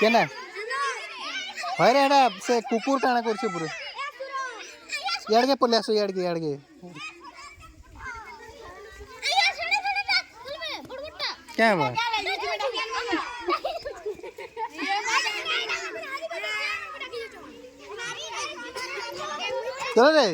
केना भाई रे एडा से कुकुर काना करछे पुरे याड के पले आसो याड के क्या बा चलो रे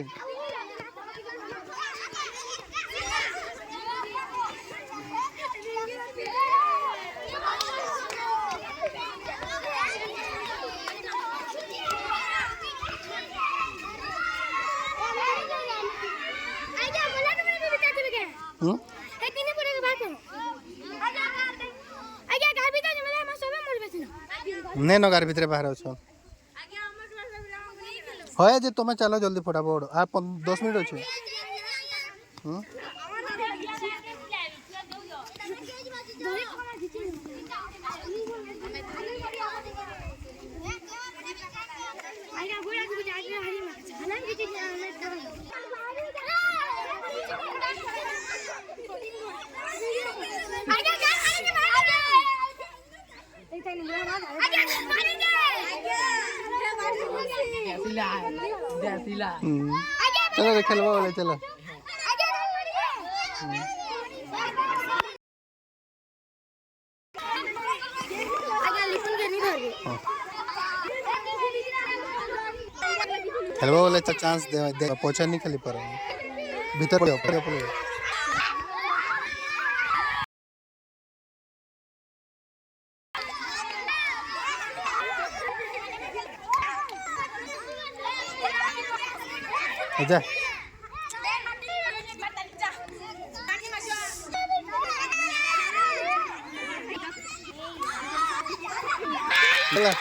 नहीं नगार भितर बाहर अच्छो है जे तुम्हें चलो जल्दी फटाफट आ 10 मिनट अच्छे चलो रे खेलवा वाले चलो खेलवा वाले चांस दे पहुंचा नहीं खेली पर भीतर पड़े जा चला